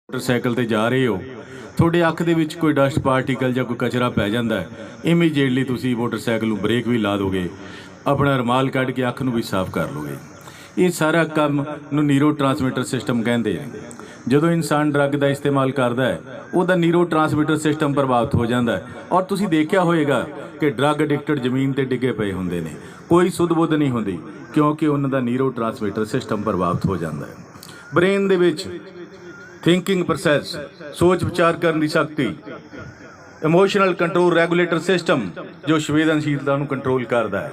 Motorcycle ते जा रहे हो, थोड़े अख दे विच कोई डस्ट पार्टिकल या कोई कचरा पै जाता है, इमीजिएटली तुसी मोटरसाइकिल नूं ब्रेक भी ला दोगे, अपना रुमाल कढ़ के अख नूं भी साफ कर लोगे। ये सारा काम नूं न्यूरो ट्रांसमिटर सिस्टम कहते हैं। जदों इंसान ड्रग का इस्तेमाल करता है, उसका न्यूरो ट्रांसमिटर सिस्टम प्रभावित हो जाता है। और तुसी देखिया होएगा कि ड्रग एडिक्टेड जमीन ते डिगे पे होंदे ने, कोई सुध बुध नहीं होंदी, क्योंकि उन्होंने न्यूरो ट्रांसमिटर सिस्टम प्रभावित हो जाता है। ब्रेन दे विच थिंकिंग प्रोसैस, सोच विचार करने की शक्ति, इमोशनल कंट्रोल रेगूलेटर सिस्टम जो संवेदनशीलता नूं कंट्रोल करता है,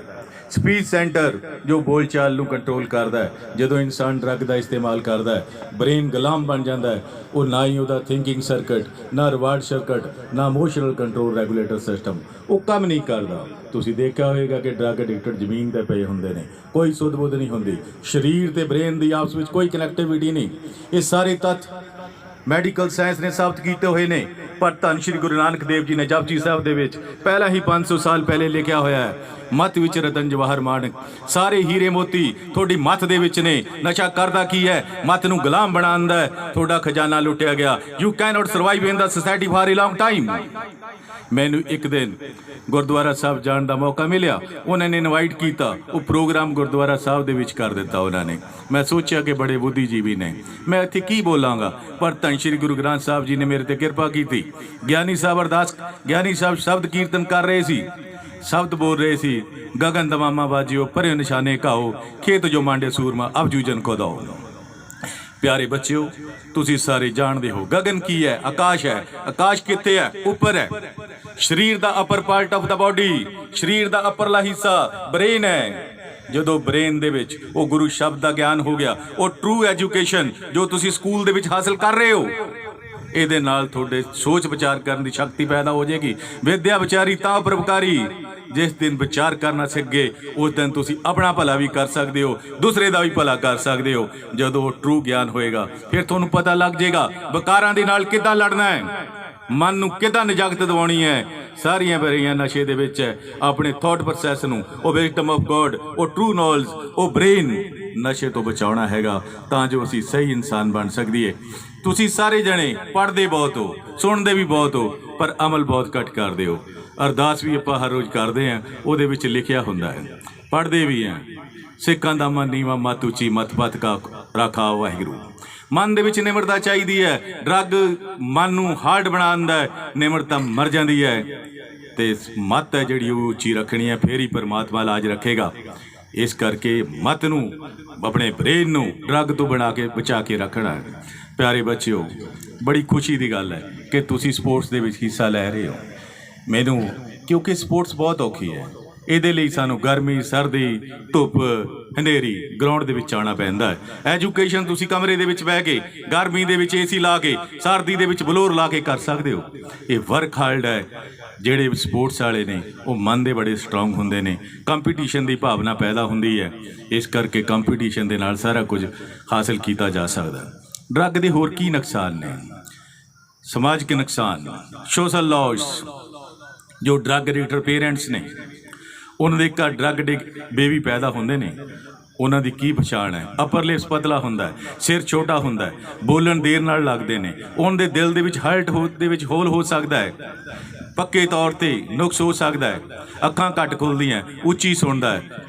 स्पीच सेंटर जो बोलचाल नूं कंट्रोल करता है। जदों इंसान ड्रग का इस्तेमाल करता है, ब्रेन गुलाम बन जाता है। वो ना ही उसका थिंकिंग सर्किट, ना रिवार्ड सर्किट, ना इमोशनल कंट्रोल रेगूलेटर सिस्टम वो काम नहीं करता। तुसी देखा होगा कि ड्रग एडिक्टेड जमीन ते पे होंदे ने, कोई सुध बुध नहीं होंदी, शरीर ते ब्रेन की आपस में कोई कनैक्टिविटी नहीं। ये सारे तत्थ मैडिकल साइंस ने साबित किए हुए ने। पर धन श्री गुरु नानक देव जी ने जपजी साहब दे विच पहला ही 500 साल पहले लिखा होया है, मत विच रतन जवाहर माणक, सारे हीरे मोती थोड़ी मत दे विच ने। नशा करदा की है, मत नूं गुलाम बनांदा है, थोड़ा खजाना लुटिया गया। You can not survive in the society for a long time. मैनू एक दिन गुरुद्वारा साहब जाने का मौका मिलिया, उन्होंने इनवाइट किया, वो प्रोग्राम गुरुद्वारा साहब दे विच कर दिता उन्होंने। मैं सोचा कि बड़े बुद्धिजीवी ने, मैं इत्थे की बोलांगा, पर धन श्री गुरु ग्रंथ साहब जी ने मेरे ते किरपा की थी। ज्ञानी साहब अरदास, ज्ञानी साहब शब्द कीर्तन कर रहे सी, शब्द बोल रहे सी, गगन दमामा बाजियो परे निशाने काओ, खेत जो मांडे सूरमा अब जूजन को दो। प्यारे बच्चों, तुसी सारे जानते हो गगन की है, आकाश है। आकाश कित्थे है? ऊपर है। शरीर दा upper part of the body, शरीर दा अपरला हिस्सा ब्रेन है। जदों ब्रेन दे विच वो गुरु शब्द का ज्ञान हो गया, वो ट्रू एजुकेशन जो तुसी स्कूल दे विच हासिल कर रहे हो, ਇਹਦੇ ਨਾਲ ਤੁਹਾਡੇ सोच विचार करने की शक्ति पैदा हो जाएगी। विद्या विचारी तां परोपकारी, जिस दिन विचार करना सीख गए उस दिन तुसी अपना भला भी कर सकते हो, दूसरे का भी भला कर सकते हो। जदों वो ट्रू ज्ञान होएगा फिर तुहानूं पता लग जाएगा विकारां दे नाल किद्दां लड़ना है, मन नूं किद्दां निजागत दिवाउणी है। सारियां बेरियां नशे दे विच है। अपने थॉट प्रोसैस नूं, ओ विजडम ऑफ गॉड, ओ ट्रू नॉलेज, ओ ब्रेन नशे तो बचाउणा हैगा तां जो असीं सही इंसान बन सकदीए। तुसी सारे जने पढ़ते बहुत हो, सुनते भी बहुत हो, पर अमल बहुत घट करते हो। अरदास भी आपां हर रोज़ करते हैं, उहदे विच लिखिया हुंदा है, पढ़ते भी हैं, सिखां दा मन नीवा मत उची मत पत का राखा वाहिगुरू। मन दे विच निमरता चाहिदी है। ड्रग मन नूं हार्ड बनांदा है, निमरता मर जाती है। ते मत है जिहड़ी उची रखनी है, फिर ही परमात्मा लाज रखेगा। इस करके मत नूं, अपने ब्रेन नूं ड्रग तो बना के बचा के रखना है। प्यारे बच्चों, बड़ी खुशी की गल है कि तुसी स्पोर्ट्स दे विच हिस्सा लै रहे हो। मैनू क्योंकि स्पोर्ट्स बहुत औखी है, ਇਹਦੇ ਲਈ ਸਾਨੂੰ ਗਰਮੀ ਸਰਦੀ ਧੁੱਪ ਹਨੇਰੀ ਗਰਾਊਂਡ ਦੇ ਵਿੱਚ ਆਉਣਾ ਪੈਂਦਾ ਹੈ। ਐਜੂਕੇਸ਼ਨ ਤੁਸੀਂ ਕਮਰੇ ਦੇ ਵਿੱਚ ਬਹਿ ਕੇ ਗਰਮੀ ਦੇ ਵਿੱਚ ਏਸੀ ਲਾ ਕੇ ਸਰਦੀ ਦੇ ਵਿੱਚ ਬਲੋਰ ਲਾ ਕੇ ਕਰ ਸਕਦੇ ਹੋ। ਇਹ ਵਰਕ ਹਾਰਡ ਹੈ। ਜਿਹੜੇ ਸਪੋਰਟਸ ਵਾਲੇ ਨੇ ਉਹ ਮਨ ਦੇ ਬੜੇ ਸਟਰੋਂਗ ਹੁੰਦੇ ਨੇ, ਕੰਪੀਟੀਸ਼ਨ ਦੀ ਭਾਵਨਾ ਪੈਦਾ ਹੁੰਦੀ ਹੈ। ਇਸ ਕਰਕੇ ਕੰਪੀਟੀਸ਼ਨ ਦੇ ਨਾਲ ਸਾਰਾ ਕੁਝ ਹਾਸਲ ਕੀਤਾ ਜਾ ਸਕਦਾ। ਡਰੱਗ ਦੇ ਹੋਰ ਕੀ ਨੁਕਸਾਨ ਨੇ? ਸਮਾਜਿਕ ਨੁਕਸਾਨ, ਸੋਸ਼ਲ ਲੌਸ। ਜੋ ਡਰੱਗ ਐਡਿਕਟਡ ਪੇਰੈਂਟਸ ਨੇ, ਉਹਨਾਂ ਦੇ ਘਰ ਡਰੱਗ ਦੇ ਬੇਬੀ ਪੈਦਾ ਹੁੰਦੇ ਨੇ, ਉਹਨਾਂ ਦੀ ਕੀ ਪਛਾਣ ਹੈ? ਅਪਰ ਲਿਪਸ ਪਤਲਾ ਹੁੰਦਾ ਹੈ, ਸਿਰ ਛੋਟਾ ਹੁੰਦਾ ਹੈ, ਬੋਲਣ ਦੇਰ ਨਾਲ ਲੱਗਦੇ ਨੇ, ਉਹਨਾਂ ਦੇ ਦਿਲ ਦੇ ਵਿੱਚ ਹਾਰਟ ਦੇ ਵਿੱਚ ਹੋਲ ਹੋ ਸਕਦਾ ਹੈ, ਪੱਕੇ ਤੌਰ ਤੇ ਨੁਕਸ ਹੋ ਸਕਦਾ ਹੈ, ਅੱਖਾਂ ਘੱਟ ਖੁੱਲਦੀਆਂ, ਉੱਚੀ ਸੁਣਦਾ ਹੈ।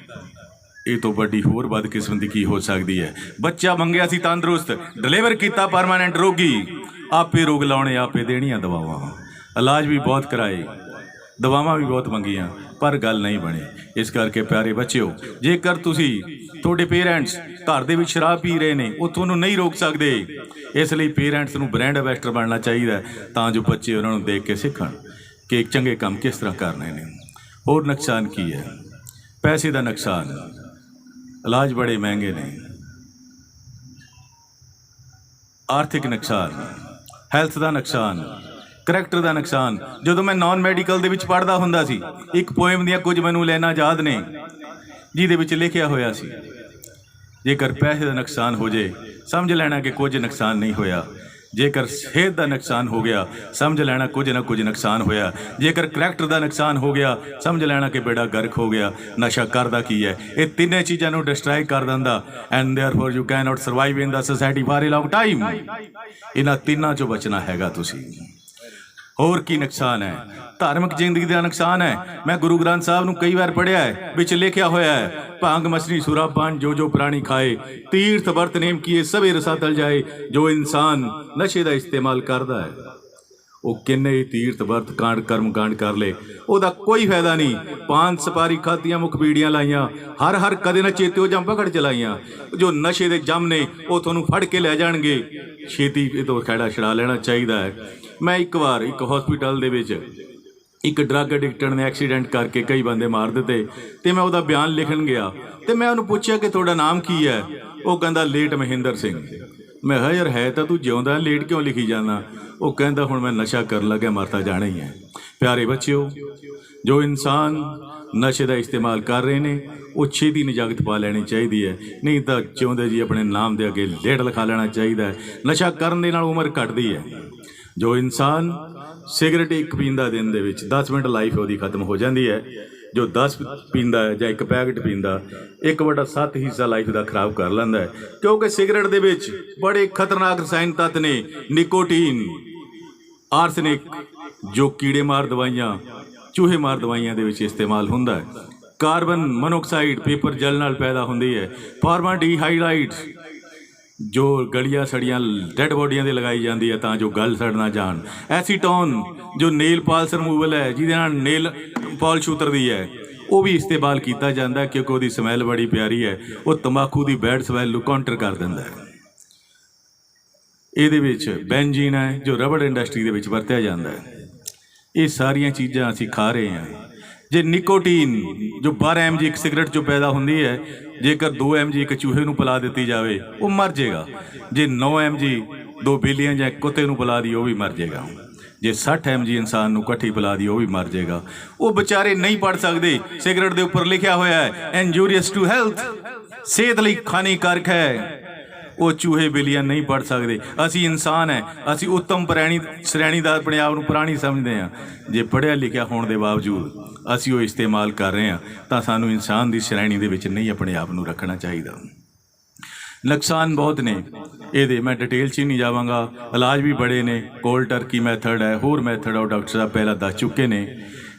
ਇਹ ਤੋਂ ਵੱਡੀ ਹੋਰ ਬਦਕਿਸਮਤੀ ਕੀ ਹੋ ਸਕਦੀ ਹੈ? ਬੱਚਾ ਮੰਗਿਆ ਸੀ ਤੰਦਰੁਸਤ, ਡਿਲੀਵਰ ਕੀਤਾ ਪਰਮਾਨੈਂਟ ਰੋਗੀ। ਆਪੇ ਰੋਗ ਲਾਉਣੇ, ਆਪੇ ਦੇਣੀਆਂ ਦਵਾਵਾਂ। ਇਲਾਜ ਵੀ ਬਹੁਤ ਕਰਾਏ, ਦਵਾਵਾਂ ਵੀ ਬਹੁਤ ਮੰਗੀਆਂ, पर गल नहीं बनी। इस करके प्यारे बच्चों, जेकर तुसी थोड़े पेरेंट्स घर दे विच शराब पी रहे हैं, वो तुहानूं नहीं रोक सकते। इसलिए पेरेंट्स नूं ब्रांड एंबेसडर बनना चाहिए तां जो बच्चे उन्होंने देख के सीखण कि चंगे काम किस तरह करने ने। होर नुकसान की है? पैसे का नुकसान, इलाज बड़े महंगे ने। आर्थिक नुकसान, हैल्थ का नुकसान, करैक्टर का नुकसान। जो मैं नॉन मैडिकल दे विच पढ़दा हुंदा सी, एक पोएम दियां कुछ मैनूं लाइनां याद ने जिहदे विच लिखिया होया सी, जेकर पैसे का नुकसान हो जाए समझ लेना कि कुछ नुकसान नहीं होया। जेकर सेहत का नुकसान हो गया समझ लेना कुछ ना कुछ नुकसान होया, जेकर करैक्टर का नुकसान हो गया समझ लेना कि बेड़ा गर्क हो गया। नशा करदा की है, ये तीनों चीज़ों डिस्ट्रॉय कर दिंदा and therefore you can not survive in the society for a long time. इन्हां तीनों चों बचना हैगा तुसीं। होर की नुकसान है? धार्मिक जिंदगी का नुकसान है। मैं गुरु ग्रंथ साहब नूं कई बार पढ़िया है, विच लिखिया होया है भांग मछली सुरा पान जो जो प्राणी खाए, तीर्थ वर्त नेम किए सभी रसा तल जाए। जो इंसान नशे का इस्तेमाल करता है वो किन्ने ही तीर्थ वर्त कांड कर्म कांड कर ले, ਉਹਦਾ कोई फायदा नहीं। पान सपारी खातियां मुख बीड़ियां लाइया, हर हर कदे ना चेते जम पकड़ चलाइया। जो नशे के जम ने वो तुहानूं फड़ के लै जाणगे, छेती तो खैड़ा छड़ा लेना चाहिए है। मैं एक बार एक हॉस्पिटल दे विच एक ड्रग एडिक्टर ने एक्सीडेंट करके कई बंदे मार दिते, तो मैं उसका बयान लिखन गया तो मैं उन्होंने पूछा कि तुहाडा नाम की है? वो कहंदा लेट महेंद्र सिंह। मैं कहा यार है तो तू जिउंदा, लेट क्यों लिखी जाना? वो कहंदा हुण मैं नशा कर लग्या, मरता जाना ही है। प्यारे बच्चों, जो इंसान नशे का इस्तेमाल कर रहे हैं वो छेती निजागत पा लैनी चाहिए है, नहीं तो जिउंदे जी अपने नाम के अगे लेट लिखा लेना चाहिए है। नशा करने नाल उम्र घटदी है। जो इंसान सिगरट एक पींदा दिन दे विच 10 मिनट लाइफ वो खत्म हो जाती है। जो 10 पींदा है या एक पैकेट पींदा 1/7 हिस्सा लाइफ का खराब कर लैंदा है, क्योंकि सिगरट दे विच बड़े खतरनाक रसायन तत्त ने, निकोटीन, आर्सनिक, जो कीड़े मार दवाइयां, चूहे मार दवाइयां दे विच इस्तेमाल हुंदा है। कार्बन मोनोऑक्साइड पेपर जल नाल पैदा हुंदी है। फॉर्माल्डिहाइड जो गलियां सड़ियां डैड बॉडियां दे लगाई जाती है तां जो गल सड़ ना जान। एसीटोन जो नेल पॉलिश रिमूवल है जिहदे नाल नेल पॉलिश उतरदी है, वो भी इस्तेमाल किया जाता है क्योंकि उसकी समैल बड़ी प्यारी है। वो तंबाकू की बैड समैल नूं काउंटर कर दिंदा है। ਇਹਦੇ ਵਿੱਚ ਬੈਂजीन है जो रबड़ इंडस्ट्री ਦੇ ਵਿੱਚ ਵਰਤਿਆ ਜਾਂਦਾ है। ये सारिया चीज़ां असीं खा रहे हैं। जे निकोटीन जो 12 mg एक सिगरट जो पैदा होंदी है, जेकर 2 mg एक चूहे नूं पिला दी जाए वो मर जाएगा। जे 9 mg 2 बिल्लियां या कुत्ते नूं पिला दी वो भी मर जाएगा। जे 60 mg इंसान नूं इकट्ठी पिला दी वो भी मर जाएगा। वो बेचारे नहीं पढ़ सकते। सिगरट के उपर लिखा होया है इंजूरियस टू हैल्थ, सेहत लई हानिकारक है। वो चूहे बिल्लियां नहीं पढ़ सकते। असी इंसान है, असी उत्तम श्रेणी का अपने आप को प्राणी समझते हैं। जे पढ़िया लिखिया होने के बावजूद असी वो इस्तेमाल कर रहे हैं तो सानू इंसान की श्रेणी के विच नहीं अपने आप को रखना चाहिए। नुकसान बहुत ने ये, मैं डिटेल च ही नहीं जावांगा। इलाज भी बड़े ने, कोल्ड टर्की मैथड है, होर मैथड है डॉक्टर साहब पहला दस चुके ने।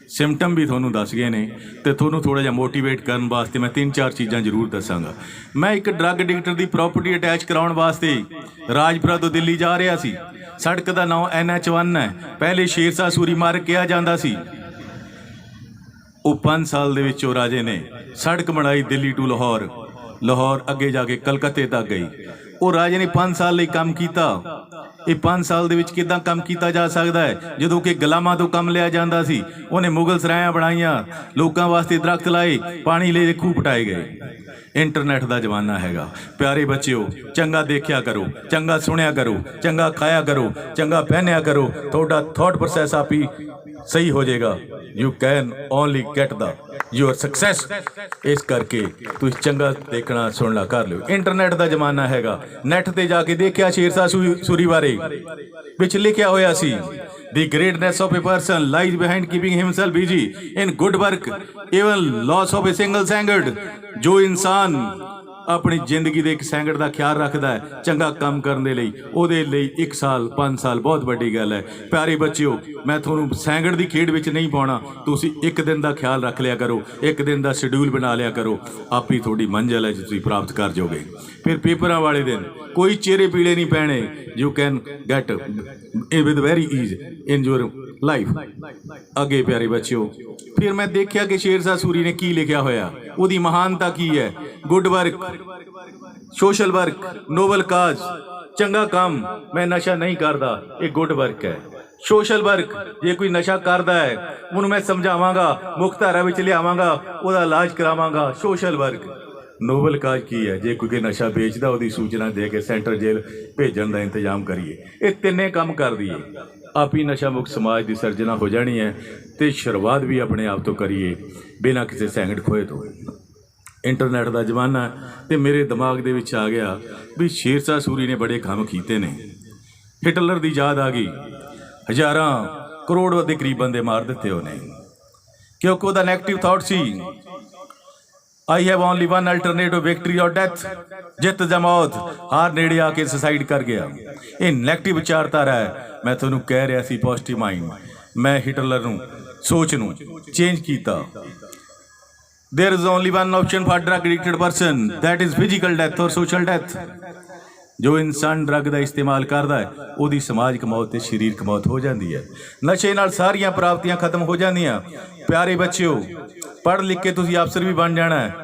सिम्पटम भी थोनों दस गए ने, तो थोनों थोड़ा जिहा मोटीवेट करने वास्ते मैं 3-4 चीज़ां जरूर दसांगा। मैं एक ड्रग एडिक्टर की प्रॉपर्टी अटैच कराउण वास्ते राजपुरा तो दिल्ली जा रहा सी। सड़क का नाम NH1 है। पहले शेरशाह सूरी मार्ग कहा जाता सी। वो 5 साल दे विच राजे ने सड़क बनाई दिल्ली टू लाहौर, लाहौर अगे जाके कलकत्ते तक गई। वो राजे ने 5 साल लिए काम किया। ये 5 साल दे विच किदां काम किया जा सकता है जदों कि गुलामां तो काम लिया जाता सी। उन्हें मुगल सरायां बनाईयां, लोगों वास्ते दरख्त लाए, पानी ले खूह पटाए गए। इंटरनेट का जमाना हैगा। प्यारे बच्चों, चंगा देखिया करो, चंगा सुनिया करो, चंगा खाया करो, चंगा पहनिया करो, थोड़ा थॉट प्रोसैस आप ही सही हो जाएगा। You can only get the your success. इस करके तुम चंगा देखना सुनना कर लो। इंटरनेट का जमाना हैगा। नैट ते जाके देखिया शेरशाह सूरी बारे विच लिखिया होया सी The greatness of a person lies behind keeping himself busy in good work, even loss of a single second। जो इंसान अपनी जिंदगी के एक सैकंड का ख्याल रखता है चंगा काम करने लई, ਉਹਦੇ ਲਈ 1 साल 5 साल बहुत बड़ी गल है। प्यारे बच्चों, मैं थोनों सैकंड की खेड विच नहीं पाउणा। तुसीं 1 दिन का ख्याल रख लिया करो, 1 दिन का शेड्यूल बना लिया करो, आप ही थोड़ी मंजिल है तुसीं प्राप्त कर जाओगे। फिर पेपरां वाले दिन कोई चेहरे पीड़े नहीं पैने। You can get with very ease in your life. अगे प्यारे बच्चों, फिर मैं देखा कि शेरशाह सूरी ने की लिखा होया, उसकी महानता की है। Good work, social work, noble cause, चंगा काम। मैं नशा नहीं करता, ये गुड वर्क है। सोशल वर्क, जे कोई नशा करता है उन्होंने मैं समझावांगा, मुख्य धारा विच लियावांगा, उसका इलाज करावांगा। Social work. नोबल काज की है, जे कोई नशा बेचता उसकी सूचना दे के सेंटर जेल भेजन का इंतजाम करिए। ये तिन्ने काम कर दिए, आप ही नशा मुक्त समाज की सर्जना हो जानी है। तो शुरुआत भी अपने आप तो करिए बिना किसी सैकंड खोए तो। इंटरनेट का जमाना है तो मेरे दिमाग दे विच आ गया भी शेरशाह सूरी ने बड़े काम कीते ने। हिटलर की याद आ गई, हज़ारां करोड़ के करीब बंदे मार दिते उन्हें, क्योंकि वह नैगेटिव थॉट सी, I have only one alternative, victory और डेथ, जित या मौत। हार नेड़े आके सुसाइड कर गया। ये नैगेटिव विचारधारा है। मैं तुहानूं कह रहा सी पॉजिटिव माइंड, मैं हिटलर नूं सोच नूं चेंज किया। There is only one option for drug addicted person, that is physical death और सोशल डेथ। जो इंसान ड्रग का इस्तेमाल करता है उसकी समाजिक मौत ते शरीरक मौत हो जाती है। नशे नाल सारियां प्राप्तियां खत्म हो जांदियां। प्यारे बच्चों, पढ़ लिख के तुसीं अफसर भी बन जाना है,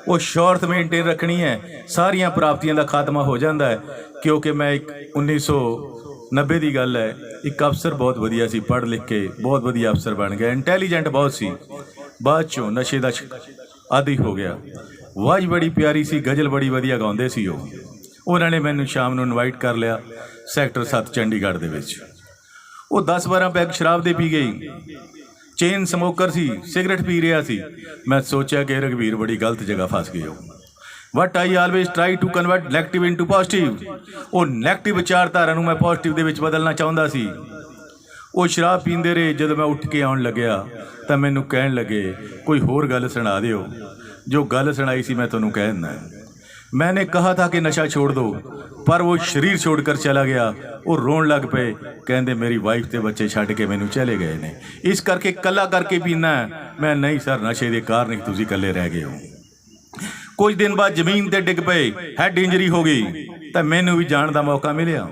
वो शौहरत मेनटेन रखनी है, सारियां प्राप्तियां का खात्मा हो जाता है। क्योंकि मैं एक 1990 की गल है, एक अफसर बहुत वधिया सी, पढ़ लिख के बहुत वधिया अफसर बन गया, इंटैलीजेंट बहुत सी, बाद चों नशे का आदि हो गया। वाज बड़ी प्यारी सी, गज़ल बड़ी वधिया गाउंदे सी। उन्होंने मैनू शाम को इनवाइट कर लिया सैक्टर 7 चंडीगढ़ दे विच। वो 10-12 पैग शराब दे पी गई, चेन समोकर सी, सिगरेट पी रहा सी। मैं सोचा कि रघवीर बड़ी गलत जगह फस गए हो। What I always try to convert negative into positive. वो नैगेटिव विचारधारा मैं पॉजिटिव दे विच बदलना चाहता सी। वो शराब पींदे रहे। जब मैं उठ के आउण लग्या तो मैनू कहण लगे कोई होर गल सुना दिओ। जो गल सुनाई सी मैं तुहानूं कह दिंदा। मैंने कहा था कि नशा छोड़ दो, पर वो शरीर छोड़कर चला गया। वो रोन लग पे, कहते मेरी वाइफ ते बच्चे छड्ड के मैनू चले गए ने, इस करके कला करके पीना है। मैं नहीं सर, नशे के कारण ही तुसीं कल्ले रह गए हो। कुछ दिन बाद जमीन ते डिग पे, हैड इंजरी हो गई, तो मैनू भी जाण दा मौका मिलिया।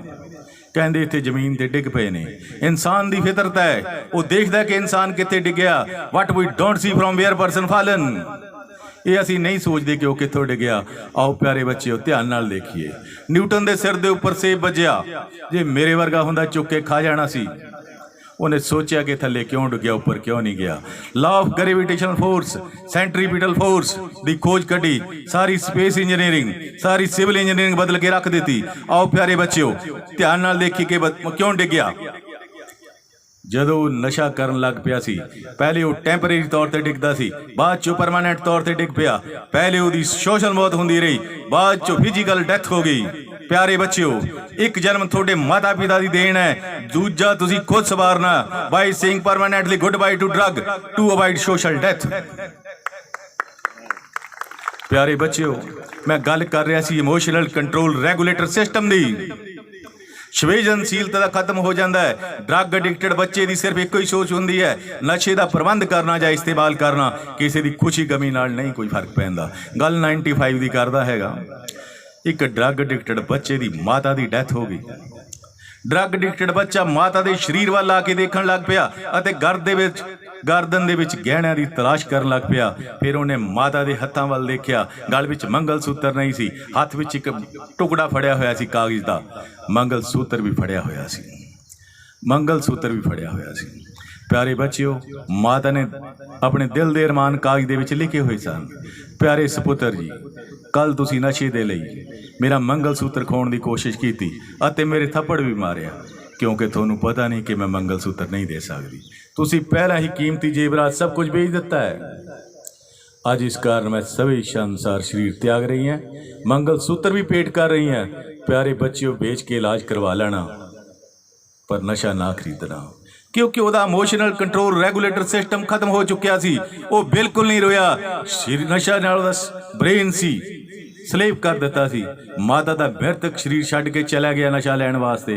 कहते इत्थे जमीन ते डिग पे ने। इंसान की फितरत है, वो देखता कि इंसान कित्थे डिगया। What we don't see from where person fallen, ये असी नहीं सोचते कि वह कितों डिगया। आओ प्यारे बच्चे ध्यान नाल देखिए। न्यूटन के सिर के उपर सेब बजया, जे मेरे वर्गा हुंदा चुक के खा जाना सी। उन्हें सोचा कि थले क्यों डिगया, उपर क्यों नहीं गया। Law of gravitational force, centripetal force की खोज कढ़ी। सारी स्पेस इंजीनियरिंग, सारी सिविल इंजीनियरिंग बदल के रख दी। आओ प्यारे बच्चों ध्यान नाल देखिए कि क्यों डिगया। जदों नशा करन लग पिया सी, पहले वो टैंपरेरी तौर पर डिगदा सी, बाद चो परमानेंट तौर पर डिग पिया। पहले वो सोशल मौत होंदी रही, बाद चो फिजिकल डेथ हो गई। प्यारे बच्चों, एक जन्म थोड़े माता पिता की देन है, दूजा तुसी खुद सवारना। By saying permanently goodbye to drug to avoid social death. प्यारे बच्चों, मैं गल कर रहा सी इमोशनल कंट्रोल रेगुलेटर सिस्टम की। संवेदनशीलता खत्म हो जाता है। ड्रग एडिक्टेड बच्चे की सिर्फ एक ही सोच होंदी है, नशे का प्रबंध करना या इस्तेमाल करना। किसी की खुशी गमी नाल नहीं कोई फर्क पैंदा। गल 95 की करदा हैगा। एक ड्रग एडिक्टेड बच्चे की माता की डैथ हो गई। ड्रग एडिक्टेड बच्चा माता के शरीर वाल आके देखण लग पिया अते गर्दन दे विच गहणिਆਂ की तलाश कर लग पिया। फिर उन्हें माता के हत्थां वाल देखिया, गल विच मंगल सूत्र नहीं सी, हत्थ विच एक टुकड़ा फड़िया होया सी कागज़ का। मंगल सूत्र भी फड़िया होया सी, मंगल सूत्र भी फड़िया होया सी। प्यारे बच्चिओ, माता ने अपने दिल दे अरमान कागज़ दे विच लिखे हुए सन। प्यारे सपुत्र जी, कल तुसी नशे दे लई मेरा मंगल सूत्र खोण की कोशिश की अते मेरे थप्पड़ भी मारिया, क्योंकि तुहानूं पता नहीं कि मैं मंगल सूत्र नहीं दे सकती। तुसी पहला ही कीमती जेवरात सब कुछ बेच दिता है। अज इस कारण मैं सभी इच्छानुसार शरीर त्याग रही हैं, मंगल सूत्र भी पेट कर रही हैं। प्यारे बच्चियों, बेच के इलाज करवा लेना, पर नशा ना खरीदना, क्योंकि वह इमोशनल कंट्रोल रेगुलेटर सिस्टम खत्म हो चुकिया सी। वो बिल्कुल नहीं रोया। नशा नाल ब्रेन सी स्लेव कर दिता सी। माता का मृतक शरीर छड्ड के चला गया नशा लैण वास्ते।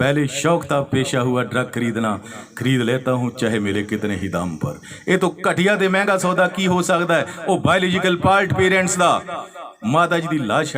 पहले शौक था, पेशा हुआ ड्रग खरीदना, खरीद लेता हूँ चाहे मेरे कितने ही दाम पर। ये तो घटिया ते महंगा सौदा की हो सकता है। वो बायोलॉजिकल पार्ट पेरेंट्स का माता जी की लाश